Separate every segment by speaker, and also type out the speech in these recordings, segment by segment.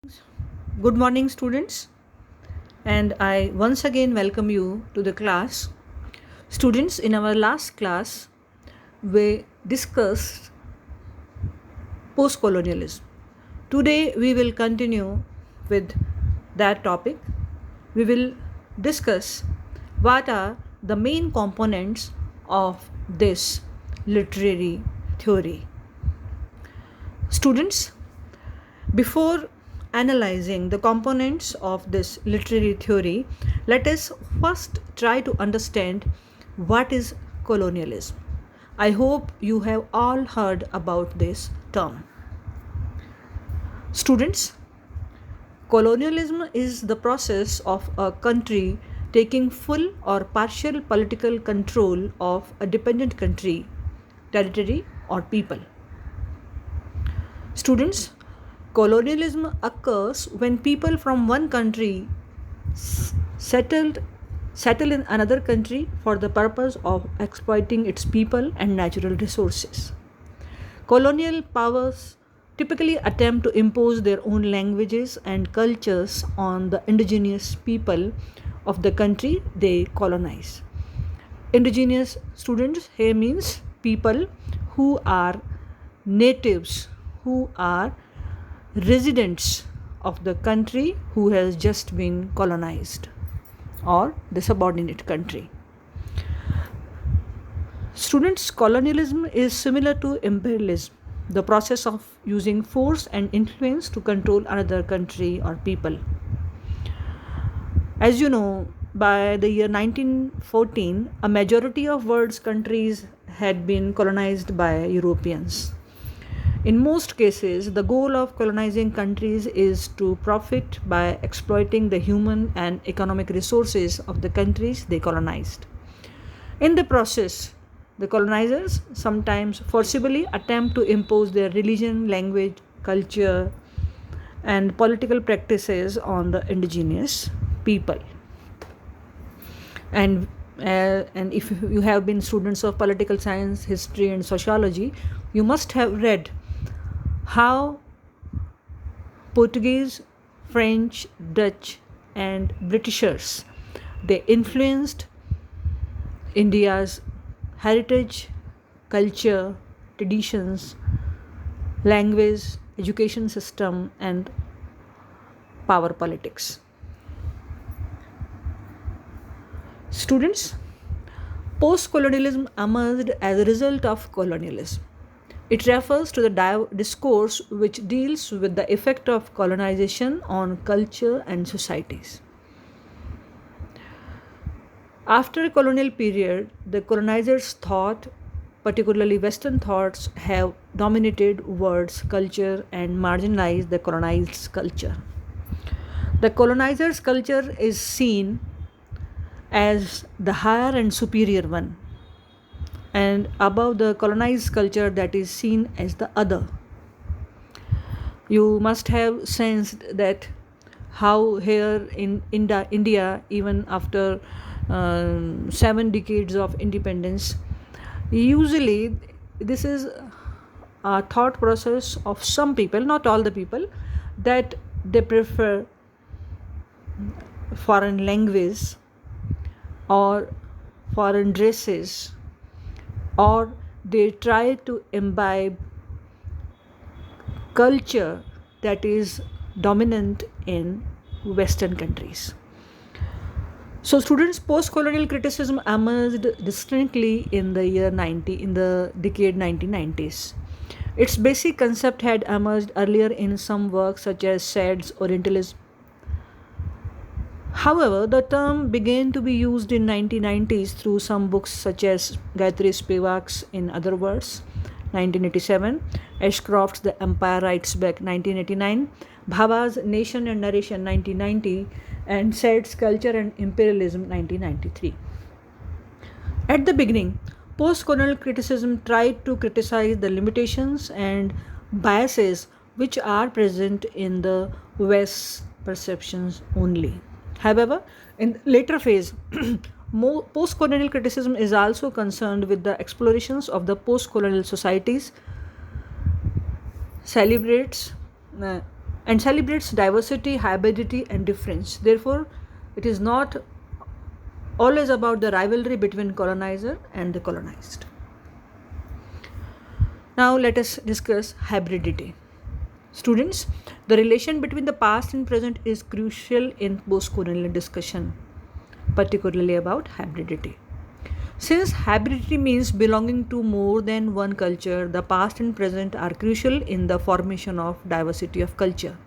Speaker 1: Good morning, students, and I once again welcome you to the class. Students, in our last class, we discussed post colonialism. Today, we will continue with that topic. We will discuss what are the main components of this literary theory. Students, before analyzing the components of this literary theory, let us first try to understand what is colonialism. I hope you have all heard about this term. Students, colonialism is the process of a country taking full or partial political control of a dependent country, territory, or people. Students, colonialism occurs when people from one country settle in another country for the purpose of exploiting its people and natural resources. Colonial powers typically attempt to impose their own languages and cultures on the indigenous people of the country they colonize. Indigenous students here means people who are natives, who are residents of the country who has just been colonized or the subordinate country. Students, colonialism is similar to imperialism, the process of using force and influence to control another country or people. As you know, by the year 1914, a majority of world's countries had been colonized by Europeans. In most cases, the goal of colonizing countries is to profit by exploiting the human and economic resources of the countries they colonized. In the process, the colonizers sometimes forcibly attempt to impose their religion, language, culture, and political practices on the indigenous people. And if you have been students of political science, history, and sociology, you must have read how Portuguese, French, Dutch, and Britishers they influenced India's heritage, culture, traditions, language, education system, and power politics. Students, post-colonialism emerged as a result of colonialism. It refers to the discourse which deals with the effect of colonization on culture and societies. After a colonial period, the colonizers' thought, particularly Western thoughts, have dominated world's culture and marginalized the colonized culture. The colonizer's culture is seen as the higher and superior one, and above the colonized culture that is seen as the other. You must have sensed that how here in India, even after 7 decades of independence, usually this is a thought process of some people, not all the people, that they prefer foreign language or foreign dresses, or they try to imbibe culture that is dominant in Western countries. So, students, post-colonial criticism emerged distinctly in the in the decade 1990s. Its basic concept had emerged earlier in some works such as Sad's Orientalism. However, the term began to be used in 1990s through some books such as Gayatri Spivak's In Other Words, 1987, Ashcroft's The Empire Writes Back, 1989, Bhabha's Nation and Narration, 1990, and Sad's Culture and Imperialism, 1993. At the beginning, post-colonial criticism tried to criticize the limitations and biases which are present in the West's perceptions only. However, in the later phase, post-colonial criticism is also concerned with the explorations of the post-colonial societies, celebrates and celebrates diversity, hybridity, and difference. Therefore, it is not always about the rivalry between colonizer and the colonized. Now, let us discuss hybridity. Students, the relation between the past and present is crucial in post-colonial discussion, particularly about hybridity. Since hybridity means belonging to more than one culture, the past and present are crucial in the formation of diversity of culture.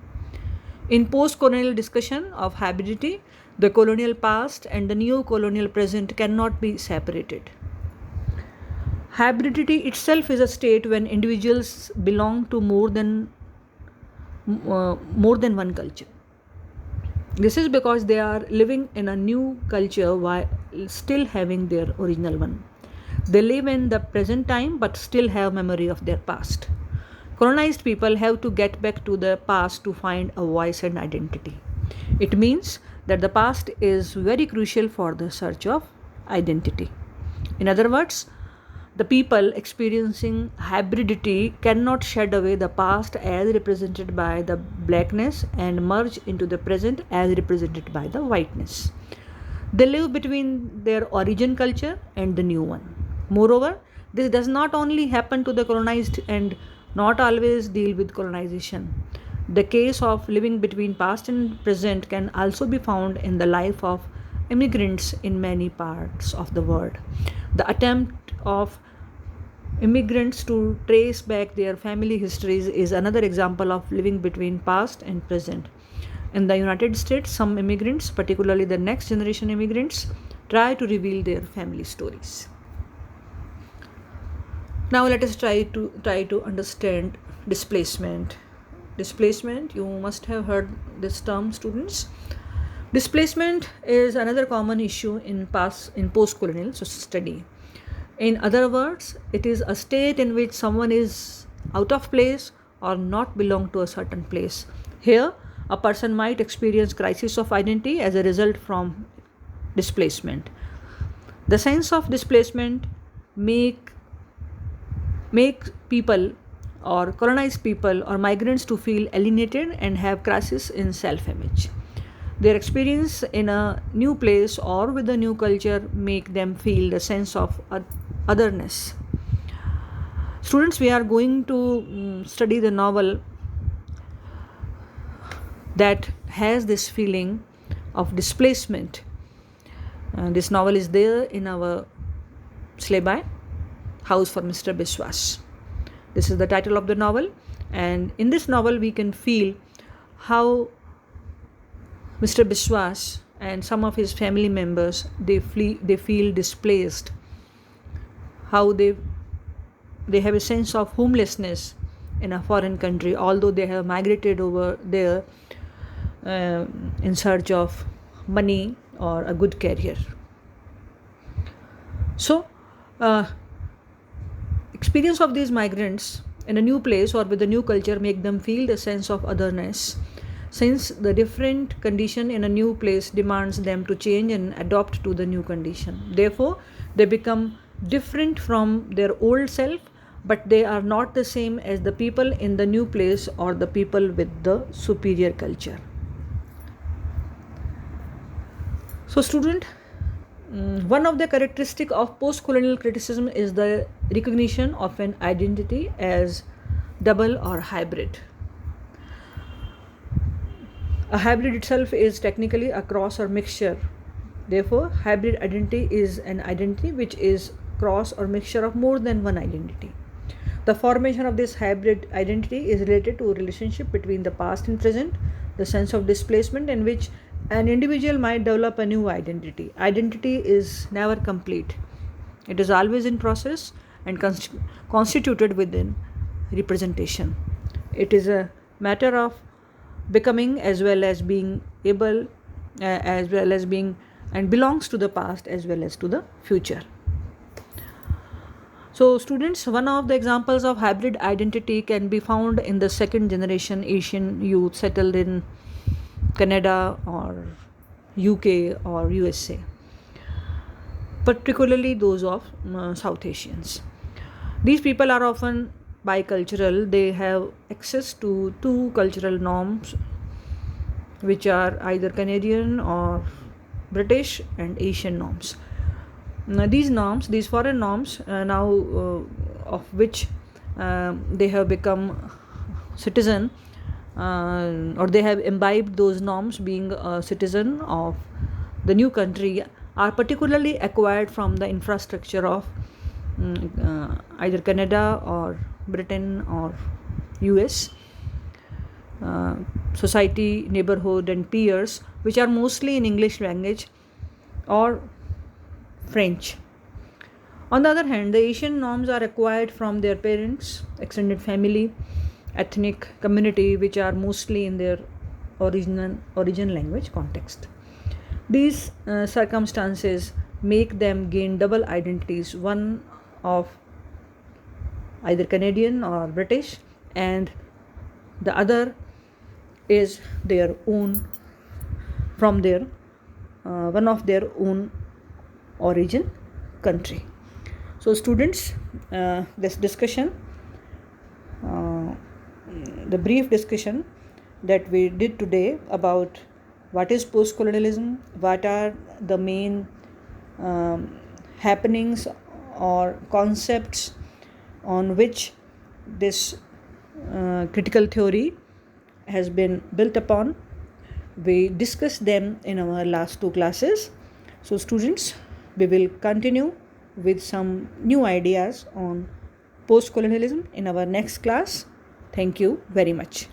Speaker 1: In post-colonial discussion of hybridity, the colonial past and the neo-colonial present cannot be separated. Hybridity itself is a state when individuals belong to more than one culture. This is because they are living in a new culture while still having their original one. They live in the present time but still have memory of their past. Colonized people have to get back to the past to find a voice and identity. It means that the past is very crucial for the search of identity. In other words, the people experiencing hybridity cannot shed away the past as represented by the blackness and merge into the present as represented by the whiteness. They live between their origin culture and the new one. Moreover, this does not only happen to the colonized and not always deal with colonization. The case of living between past and present can also be found in the life of immigrants in many parts of the world. The attempt of immigrants to trace back their family histories is another example of living between past and present. In the United States, some immigrants, particularly the next generation immigrants, try to reveal their family stories. Now let us try to understand displacement. Displacement, you must have heard this term, students. Displacement is another common issue in post-colonial study. In other words, it is a state in which someone is out of place or not belong to a certain place. Here, a person might experience crisis of identity as a result from displacement. The sense of displacement make people or colonized people or migrants to feel alienated and have crisis in self-image. Their experience in a new place or with a new culture make them feel the sense of otherness. Students, we are going to study the novel that has this feeling of displacement. This novel is there in our syllabi, House for Mr. Biswas. This is the title of the novel, and in this novel we can feel how Mr. Biswas and some of his family members they feel displaced, how they have a sense of homelessness in a foreign country, although they have migrated over there in search of money or a good career. So, experience of these migrants in a new place or with a new culture make them feel the sense of otherness, since the different condition in a new place demands them to change and adapt to the new condition. Therefore, they become different from their old self, but they are not the same as the people in the new place or the people with the superior culture. So, student, one of the characteristics of post-colonial criticism is the recognition of an identity as double or hybrid. A hybrid itself is technically a cross or mixture. Therefore, hybrid identity is an identity which is cross or mixture of more than one identity. The formation of this hybrid identity is related to a relationship between the past and present, the sense of displacement in which an individual might develop a new identity. Identity is never complete. It is always in process and constituted within representation. It is a matter of becoming as well as being able, and belongs to the past as well as to the future. So, students, one of the examples of hybrid identity can be found in the second generation Asian youth settled in Canada or UK or USA, particularly those of South Asians. These people are often bicultural, they have access to two cultural norms, which are either Canadian or British and Asian norms. Now, these norms, these foreign norms, of which they have become citizen, or they have imbibed those norms being a citizen of the new country, are particularly acquired from the infrastructure of either Canada or Britain or US, society, neighborhood, and peers, which are mostly in English language or French. On the other hand, the Asian norms are acquired from their parents, extended family, ethnic community, which are mostly in their origin language context. These circumstances make them gain double identities, one of either Canadian or British, and the other is their own, from their one of their own origin country. So students, this discussion, the brief discussion that we did today about what is post-colonialism, what are the main happenings or concepts on which this critical theory has been built upon. We discussed them in our last two classes. So students, we will continue with some new ideas on post-colonialism in our next class. Thank you very much.